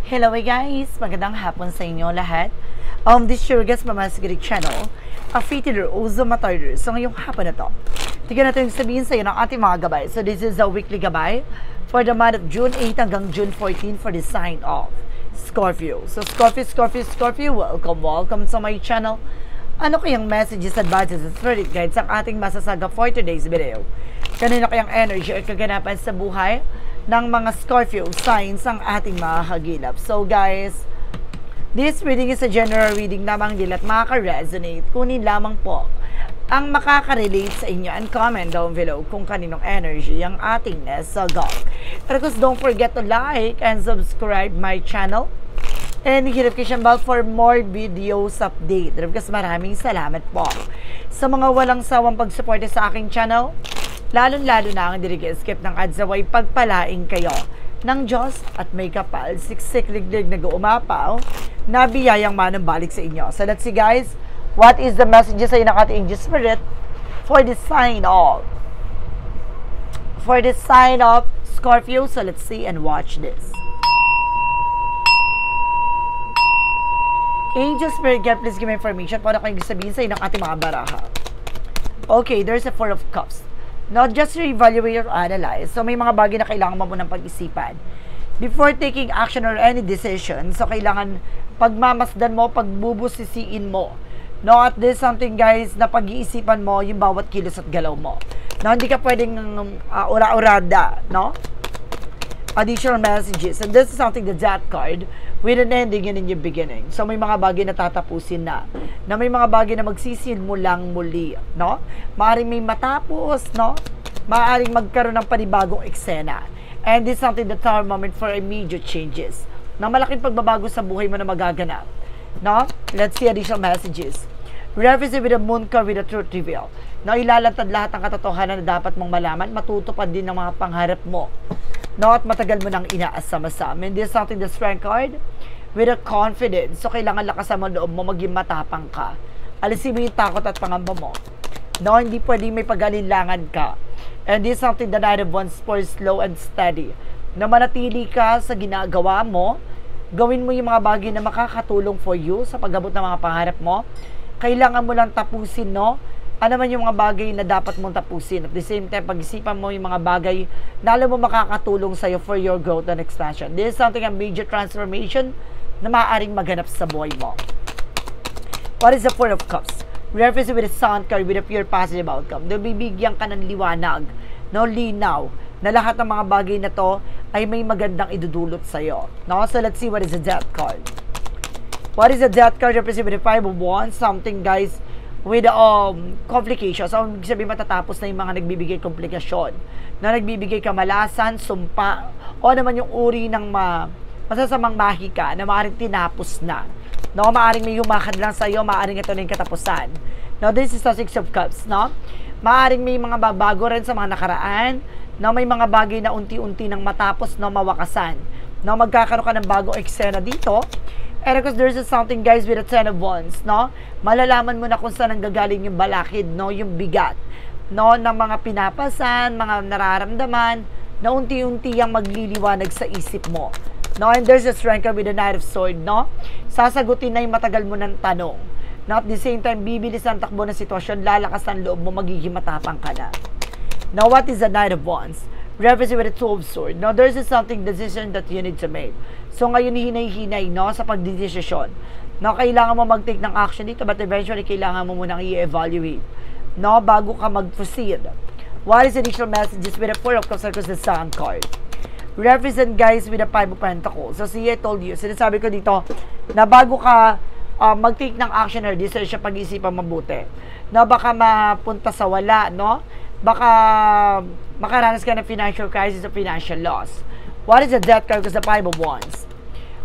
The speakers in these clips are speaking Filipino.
Hello guys! Magandang hapon sa inyo lahat. This is your guest Mama Sigrid channel, a Fitiller Uzo Matarder. So ngayong hapon na to, tignan natin yung sabihin sa iyo ng ating mga gabay. So this is a weekly gabay for the month of June 8 hanggang June 14 for the sign of Scorpio. So Scorpio, welcome sa my channel. Ano kayang messages, advices, and spirit guides ang ating masasaga for today's video? Kanina kayang energy at kaganapan sa buhay ng mga Scorpio signs ang ating makakagilap. So guys, this reading is a general reading lamang din at makaka-resonate. Kunin lamang po ang makaka-relate sa inyo and comment down below kung kaninong energy ang ating nasagot. But of course, don't forget to like and subscribe my channel and hit notification bell for more videos update. Because maraming salamat po sa mga walang sawang pagsuporta sa aking channel. Lalo-lalo na ang dirige-skip ng adzaway pagpalaing kayo ng Diyos at may kapal, siksik-liglig nag-uumapaw na biyayang manambalik sa inyo. So let's see guys, what is the message sa inyo ng ating angel spirit for the sign of Scorpio? So let's see and watch this. Angel spirit, God, please give me information para kayong sabihin sa inyo ng ating mga baraha. Okay, there's a Four of Cups. Not just re-evaluate or analyze. So, may mga bagay na kailangan mo ng pag-isipan. Before taking action or any decision, so kailangan pagmamasdan mo, pagbubusisiin mo. No, at this something guys, na pag-iisipan mo yung bawat kilos at galaw mo. No, hindi ka pwedeng ura-urada, no? Additional messages. And this is something, the Death card, with an ending and a new beginning. So, may mga bagay na tatapusin na may mga bagay na magsisimula muli, no? Maaring may matapos, no? Maaring magkaroon ng panibagong eksena. And this is something, the tower moment for immediate changes. Na malaking pagbabago sa buhay mo na magaganap, no? Let's see additional messages. Reference with the moon card with the truth reveal. Na ilalantad lahat ng katotohanan na dapat mong malaman, matutupad din ng mga pangarap mo. No, at matagal mo nang inaasama-sama. And this is something, the strength card with a confidence. So, kailangan lakasan mo loob mo, maging matapang ka. Alisin mo yung takot at pangamba mo. No, hindi pwedeng may pag-alilangan ka. And this is something, the Knight of Wands for slow and steady. Na manatili ka sa ginagawa mo, gawin mo yung mga bagay na makakatulong for you sa pag-abot ng mga pangarap mo. Kailangan mo lang tapusin, no? Ano man yung mga bagay na dapat mong tapusin. At the same time, pag-isipan mo yung mga bagay na alam mo makakatulong sa'yo for your growth and expansion. This is something, a major transformation na maaaring maganap sa buhay mo. What is the Four of Cups? Reference with a Sun card with a pure positive outcome. Bibigyan ka ng liwanag, no, linaw, na lahat ng mga bagay na to ay may magandang idudulot sa'yo. No? So let's see what is the Death card. What is the Death card? Represent with the Five of Wands. Something guys with complications. So, ibig sabihin matatapos na yung mga nagbibigay komplikasyon. Na nagbibigay kamalasan, sumpa, o naman yung uri ng masasamang mahika na maaaring tinapos na. No, maaaring may humakad lang sa'yo, maaaring ito na yung katapusan. Now, this is the Six of Cups, no? Maaaring may mga babago rin sa mga nakaraan, no? May mga bagay na unti-unti nang matapos, no, mawakasan. No, magkakaroon ka ng bagong eksena dito. And because there's something guys with a Ten of Wands, no? Malalaman mo na kung saan nanggagaling yung balakid, no? Yung bigat, no? Ng mga pinapasan, mga nararamdaman, na unti-unti yung magliliwanag sa isip mo. No? And there's a strength with the Knight of Sword, no? Sasagutin na yung matagal mo ng tanong. No? At the same time, bibilis ang takbo ng sitwasyon, lalakas ang loob mo, magiging matapang ka na. Now, what is the Knight of Wands? Represent with the Two of Swords. Now, there's something, decision that you need to make. So, ngayon hinay-hinay, no, sa pagdidesisyon. No, kailangan mo mag-take ng action dito, but eventually, kailangan mo munang i-evaluate, no, bago ka mag-proceed. What is the initial messages with the Four of Cups because the Sun card? Represent, guys, with the Five of Pentacles. So, see, I told you, sinasabi ko dito, na bago ka mag-take ng action or decision, pag-isipan mabuti. No, baka mapunta sa wala, no? Baka makaranas ka ng financial crisis o financial loss. What is the Death card? Because the Five of Wands.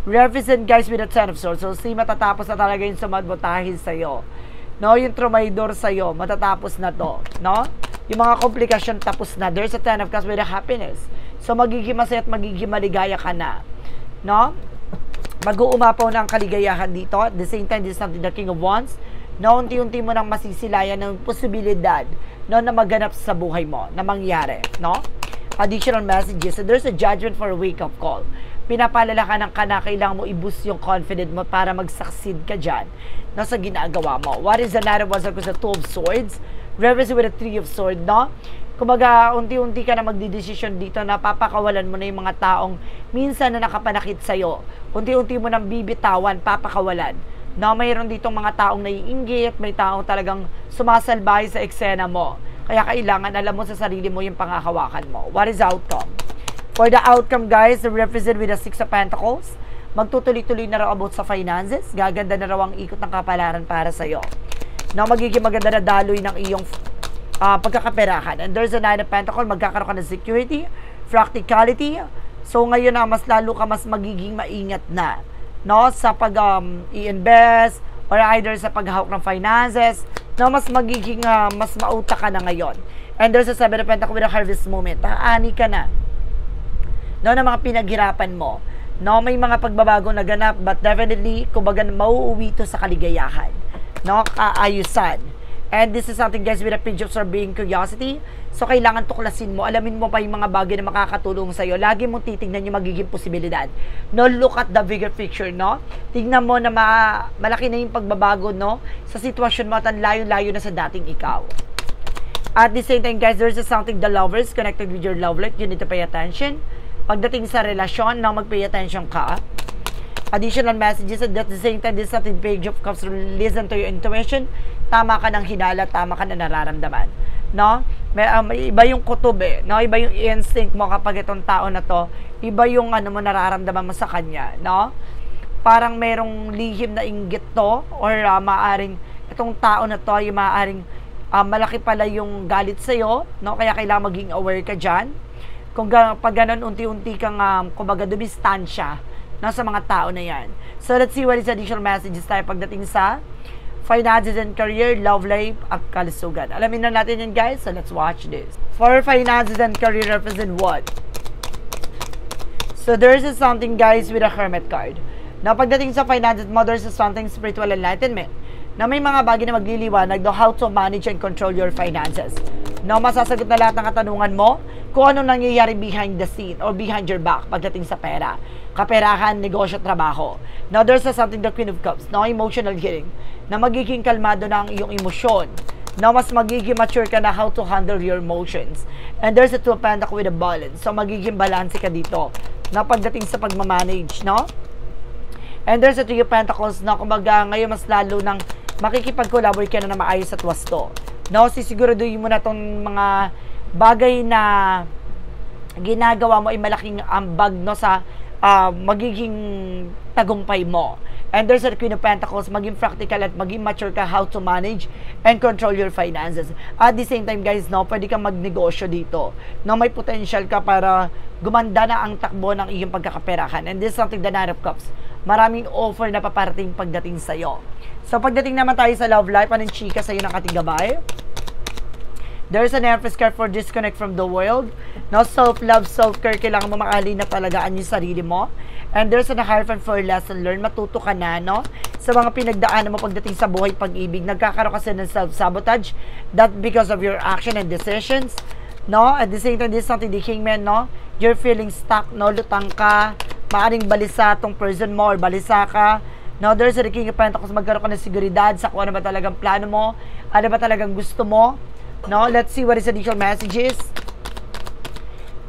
Represent guys with the Ten of Swords. So, see, matatapos na talaga yung sumabotahin sa'yo. No, yung trumaydor sa'yo, matatapos na to. No? Yung mga komplikasyon tapos na. There's a Ten of Cups with the happiness. So, magiging masaya at magiging maligaya ka na. No? Mag-uumapaw na ang kaligayahan dito. At the same time, this is something the King of Wands. No, unti-unti mo nang masisilayan ng posibilidad, no, na maganap sa buhay mo, na mangyari, no? Additional messages. So there's a judgment for a wake-up call. pinapalalakan ka na kailangan mo i-boost yung confidence mo para mag-succeed ka dyan, no, sa ginagawa mo. What is the Knight of Wands sa Two of Swords? Reverse with the Three of Swords, no? Kumbaga, unti-unti ka na magdidesisyon dito na papakawalan mo na yung mga taong minsan na nakapanakit sa'yo. Unti-unti mo nang bibitawan, papakawalan. No, mayroon ditong mga taong naiinggit, may taong talagang sumasalbahe sa eksena mo. Kaya kailangan alam mo sa sarili mo yung panghahawakan mo. What is outcome? For the outcome, guys, represent with the Six of Pentacles. Magtutuloy-tuloy na raw about sa finances. Gaganda na raw ang ikot ng kapalaran para sa'yo. No, magiging maganda na daloy ng iyong pagkakaperahan. And there's a Nine of Pentacles. Magkakaroon ka ng security, practicality. So, ngayon na mas lalo ka mas magiging maingat na, no, sa pag i-invest or either sa paghahawak ng finances, no, mas magiging mas mauta ka na ngayon. And there's a Seven of Pentacles with a harvest moment. Haani ka na, no, ng mga pinaghirapan mo. No, may mga pagbabago na ganap, but definitely, kumbaga, mauuwi to sa kaligayahan, no, kaayusan. And this is something, guys, with a pinch of being curiosity. So, kailangan tuklasin mo. Alamin mo pa yung mga bagay na makakatulong sa'yo. Lagi mong titignan yung magiging posibilidad. No, look at the bigger picture, no? Tignan mo na malaki na yung pagbabago, no? Sa sitwasyon mo at ang layo-layo na sa dating ikaw. At the same time, guys, there's something the lovers connected with your love life. You need to pay attention. Pagdating sa relasyon, no, mag-pay attention ka. Additional messages at the same time, this is something Page of Cups. Listen to your intuition. Tama ka ng hinala, tama ka na nararamdaman, no? May iba yung kutob, no? Iba yung instinct mo kapag itong tao na to, iba yung ano mo nararamdaman mo sa kanya, no? Parang merong lihim na inggit to, or maaring itong tao na to ay maaring malaki pala yung galit sa'yo, no? Kaya kailangan maging aware ka dyan. Kung pag ganun, unti-unti kang kumbaga dumistansya, no, sa mga tao na yan. So, let's see what is additional messages tayo pagdating sa finances and career, love life, at kalusugan. Alamin na natin yan, guys. So, let's watch this. For finances and career, represent what? So, there's something, guys, with a Hermit card. Now, pagdating sa finances mo, there's something spiritual enlightenment. Na may mga bagay na magliliwanag on how to manage and control your finances. No, masasagot na lahat ng katanungan mo kung ano nangyayari behind the scene or behind your back pagdating sa pera, kaperahan, negosyo, trabaho. Now, there's something, the Queen of Cups, no, emotional healing, na magiging kalmado na ang iyong emosyon, na mas magiging mature ka na how to handle your emotions. And there's a Two of Pentacles with a balance. So, magiging balance ka dito na pagdating sa pagmamanage, no? And there's a Three of Pentacles na kumbaga ngayon mas lalo ng makikipag-collaborate ka na maayos at wasto. No, sisiguraduhin mo na itong mga bagay na ginagawa mo ay malaking ambag, no, sa magiging tagumpay mo. And there's a Queen of Pentacles, maging practical at maging mature ka how to manage and control your finances. At the same time, guys, no, pwede kang magnegosyo dito. No, may potential ka para gumanda na ang takbo ng iyong pagkakaperahan. And this is something, the Nine of Cups. Maraming offer na paparating pagdating sa'yo. So, pagdating naman tayo sa love life, anong chika sa'yo ng ating gabay? There's an Empress card for disconnect from the world. No, self-love, self-care, kailangan mo makalina talagaan yung sarili mo. And there's an Hierophant for lesson learned. Matuto ka na, no? Sa mga pinagdaanan mo pagdating sa buhay pag-ibig, nagkakaroon kasi ng self-sabotage. That because of your action and decisions. No? At the same time, this is something the Kingman, no? You're feeling stuck, no? Lutang ka. Maaring balisa tong person mo or balisa ka. No? There's a King of Pentacles. Magkaroon ka ng seguridad sa kung ano ba talagang plano mo. Ano ba talagang gusto mo. No? Let's see what is additional messages.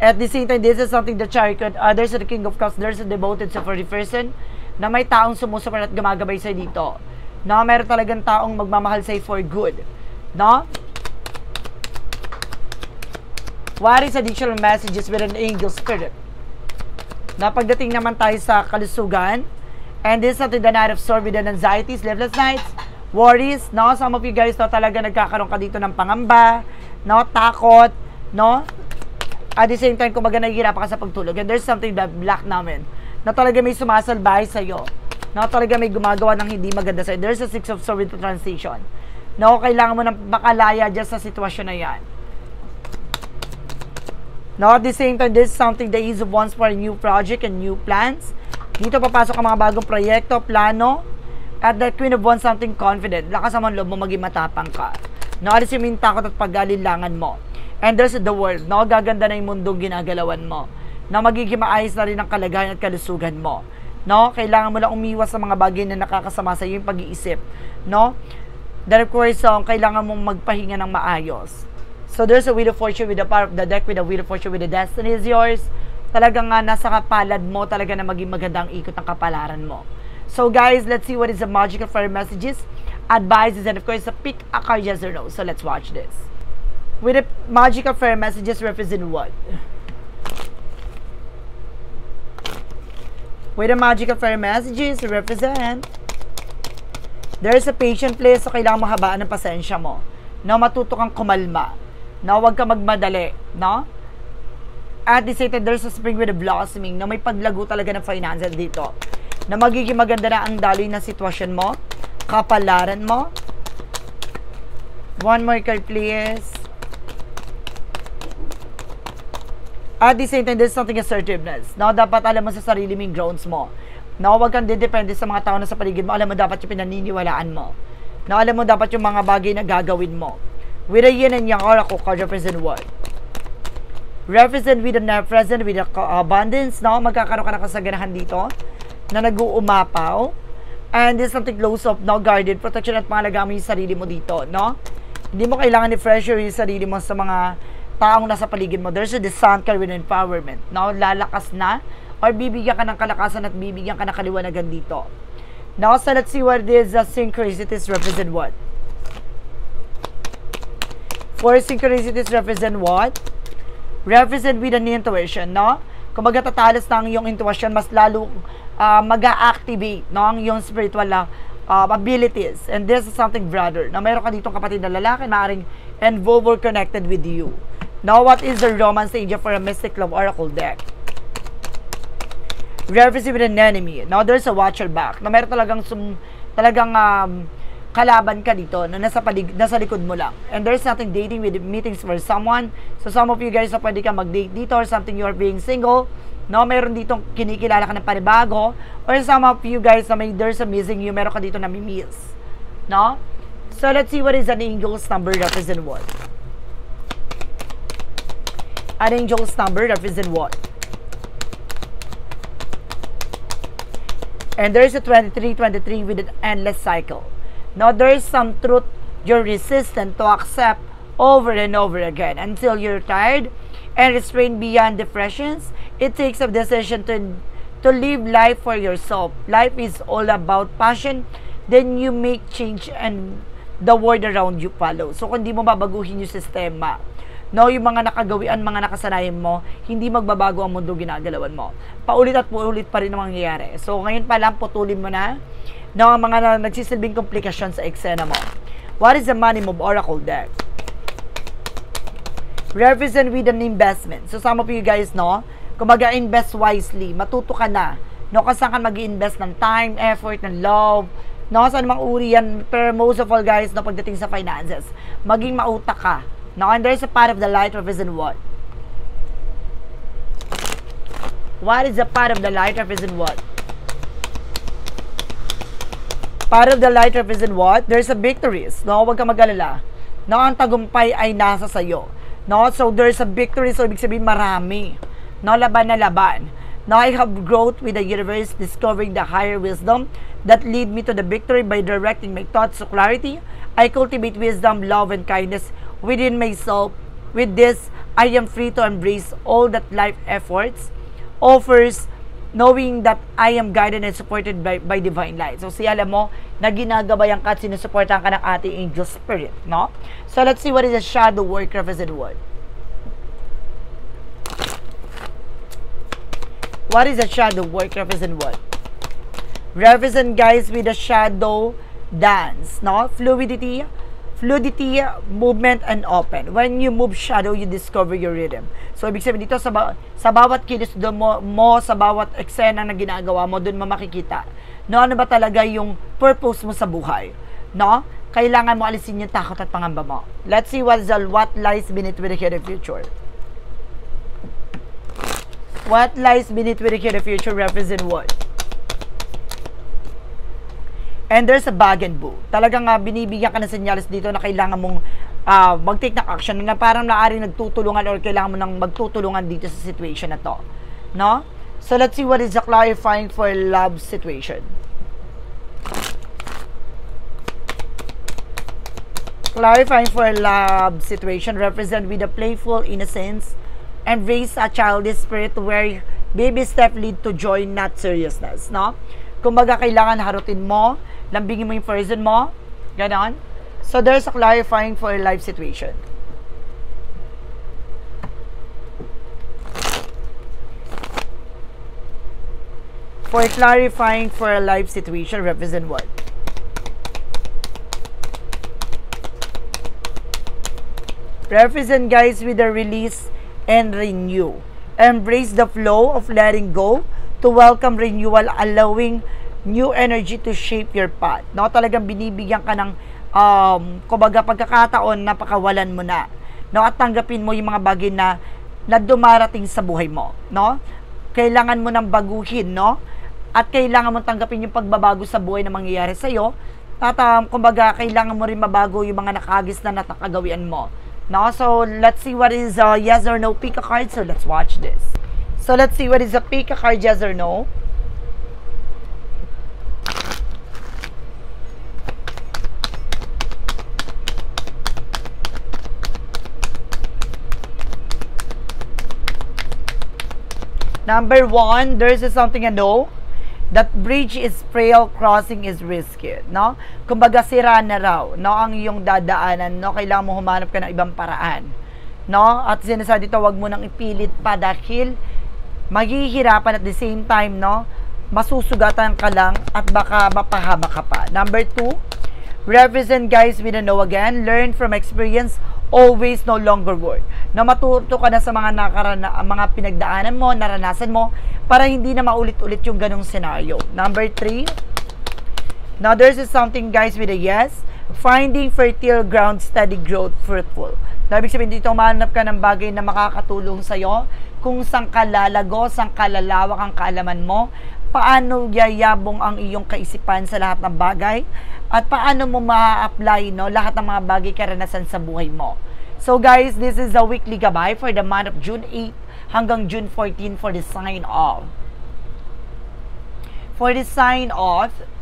At the same time, this is something the Chariot. There's the King of Cups. There's a devoted supportive person na may taong sumusuporta at gumagabay sa'yo dito. No? Meron talagang taong magmamahal sa'yo for good. No? What is additional messages with an angel spirit? Na pagdating naman tayo sa kalusugan, and this is something the Knight of Swords with an anxieties, sleepless nights, worries, no? Some of you guys, no, talaga nagkakaroon ka dito ng pangamba, no? Takot, no? At the same time, kung baga nahihirapan ka sa pagtulog, and there's something that black namin, na talaga may sumasalbahay sa'yo, no? Talaga may gumagawa ng hindi maganda sa'yo. There's a Six of Swords with transition. No? Kailangan mo nang makalaya dyan sa sitwasyon na yan. No? At the same time, there's something, the Ace of Wands for a new project and new plans. Dito papasok ang mga bagong proyekto, plano. At the Queen of Wands, something confident. Lakas naman loob mo, maging matapang ka. No? Alis yung takot at pag-alilangan mo. And there's the world, no? Gaganda na yung mundong ginagalawan mo. na magiging maayos na rin ang kalagayan at kalusugan mo. No? Kailangan mo lang umiwas sa mga bagay na nakakasama sa iyo, yung pag-iisip. No? Then of course, kailangan mong magpahinga ng maayos. So there's a Wheel of Fortune with the power of the deck, with the Wheel of Fortune with the destiny is yours. Talagang nasa kapalad mo talaga na maging maganda ang ikot ng kapalaran mo. So guys, let's see what is the magical fire messages, advices, and of course, pick a card, yes or no. So let's watch this. With the magical fire messages represent what? With the magical fire messages represent, there's a patient place, so kailangan mahabaan ng pasensya mo. No, matuto kang kumalma. No, huwag ka magmadali. No? At the same time, there's a spring with a blossoming. No, may paglago talaga ng finances dito. Na magiging maganda na ang daloy na sitwasyon mo, kapalaran mo. One more card, please. At the same time, there's something assertiveness. No, dapat alam mo sa sarili mo yung grounds mo. No, huwag kang didepende sa mga tao na sa paligid mo. Alam mo dapat yung pinaniniwalaan mo. No, alam mo dapat yung mga bagay na gagawin mo. With a yin and yang oracle card, represent what? Represent with the present with the abundance. No, magkakaroon ka ng kasaganahan dito na nag-uumapaw. And there's something close up, no, guarded, protection at mahalaga mo yung sarili mo dito. No, hindi mo kailangan i-pressure yung sarili mo sa mga taong nasa paligid mo. There's a descent card with empowerment. No, lalakas na or bibigyan ka ng kalakasan at bibigyan ka ng kaliwanagan dito. Now, so let's see what this synchronicities represent what? For synchronicities represent what? Represent with an intuition, no? Kung magtatalas na ang iyong intuition, mas lalo mag-a-activate, no, ang iyong spiritual abilities. And this is something brother. Na mayroon ka ditong kapatid na lalaki na maaaring involved or connected with you. Now, what is the romance angel for a mystic love oracle deck? Reference with an enemy. Now, there's a watcher back. Na meron talagang kalaban ka dito na nasa likod mo lang. And there's nothing dating with meetings for someone. So, some of you guys na pwede ka mag-date dito or something you're being single. No, meron ditong kinikilala ka ng panibago. Or some of you guys na there's a missing you, meron ka dito na mimiss. No? So, let's see what is an angel's number represent what? An angel's number represent what? And there's a 23 with an endless cycle. Now, there's some truth you're resistant to accept over and over again until you're tired and restrained beyond depressions. It takes a decision to live life for yourself. Life is all about passion. Then you make change and the world around you follow. So, kung di mo babaguhin yung sistema, no, yung mga nakagawian, mga nakasanayan mo, hindi magbabago ang mundo ginagalawan mo. Paulit at paulit pa rin ang mangyayari. So, ngayon pa lang, putulin mo na, no, ang mga nagsisilbing komplikasyon sa eksena mo. What is the money move oracle deck? Represent with an investment. So, some of you guys, no, kung mag-invest wisely, matuto ka na, no, kung saan ka mag-invest ng time, effort, ng love, no, saan mang uri yan, pero most of all, guys, no, pagdating sa finances, maging mautak ka. Now, and there's a part of the light represent what? What is the part of the light represent what? Part of the light represent what? There's a victories. No, huwag ka mag-alala. No, ang tagumpay ay nasa sayo. No, so there's a victory. So, ibig sabihin marami. No, laban na laban. Now, I have growth with the universe, discovering the higher wisdom that lead me to the victory by directing my thoughts to clarity. I cultivate wisdom, love, and kindness within myself. With this, I am free to embrace all that life efforts offers, knowing that I am guided and supported by divine light. So, alam mo, na ginagabayan ka at sinusuportahan ka ng ating angel spirit, no? So, let's see what is a shadow work represent what? What is a shadow work represent what? Represent, guys, with a shadow dance, no? Fluidity, movement, and open. When you move shadow, you discover your rhythm. So, ibig sabihin dito, sa bawat kilos mo, sa bawat eksena na ginagawa mo, doon mo makikita, no, ano ba talaga yung purpose mo sa buhay, no? Kailangan mo alisin yung takot at pangamba mo. Let's see what lies beneath with the hidden future. What lies beneath with the hidden future represent what? And there's a bag and boo. Talagang binibigyan ka ng senyales dito na kailangan mong mag-take ng action na parang naaring nagtutulungan or kailangan mo nang magtutulungan dito sa situation na to. no? So let's see what is the clarifying for love situation. Clarifying for love situation represent with a playful innocence and raise a childish spirit where baby step lead to joy, not seriousness, no? Kumbaga, kailangan harutin mo, lambingin mo yung person mo, ganon. So there's a clarifying for life situation. For clarifying for a life situation, represent what? Represent, guys, with the release and renew. Embrace the flow of letting go to welcome renewal, allowing new energy to shape your path. No, talagang binibigyan ka ng kumbaga pagkakataon na pakawalan mo na. No, at tanggapin mo yung mga bagay na dumarating sa buhay mo, no? Kailangan mo nang baguhin, no? At kailangan mo tanggapin yung pagbabago sa buhay na mangyayari sa iyo. At kumbaga kailangan mo rin mabago yung mga nakagis na nakagawian mo. No? So let's see what is yes or no pick a card. So let's watch this. So let's see what is a pick a card, yes or no. Number 1, there's something a no. That bridge is frail, crossing is risky, no? Kumbaga sira na raw, no, ang iyong dadaanan, no? Kailangan mo humanap ka ng ibang paraan, no? At sinasabi dito, wag mo nang ipilit pa dahil maghihirapan at the same time, no? Masusugatan ka lang at baka mapahama ka pa. Number 2, represent, guys, with a no again. Learn from experience, always no longer word. Na matuto ka na sa mga mga pinagdaanan mo, naranasan mo, para hindi na maulit-ulit yung ganong scenario. Number 3, now there's something, guys, with a yes. Finding fertile ground, steady growth, fruitful. Na ibig sabihin dito, mahanap ka ng bagay na makakatulong sa'yo, kung saan ka lalago, saan ka lalawak ang kaalaman mo, paano yayabong ang iyong kaisipan sa lahat ng bagay, at paano mo ma-apply, no, lahat ng mga bagay karanasan sa buhay mo. So guys, this is a weekly gabay for the month of June 8 hanggang June 14 for the sign of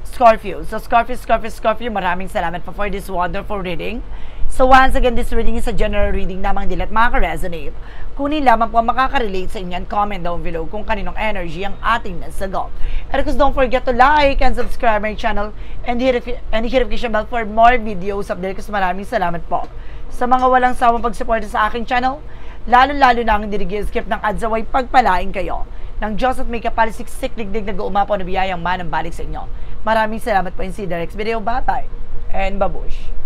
Scorpio. So Scorpio, maraming salamat po for this wonderful reading. So once again, this reading is a general reading lamang, dilat makaka-resonate. Kunin lamang po makaka-relate sa inyo, and comment down below kung kaninong energy ang ating nasagot. And of course, don't forget to like and subscribe my channel and hit notification bell for more videos update. Kasi maraming salamat po sa mga walang sawang pagsuporta sa aking channel. Lalo-lalo na ang dirigi-skip ng adsaway pagpalain kayo ng Diyos at may kapalisiksik digdig na guumapaw na biyayang manang balik sa inyo. Maraming salamat po in see the next video. Bye-bye and babush!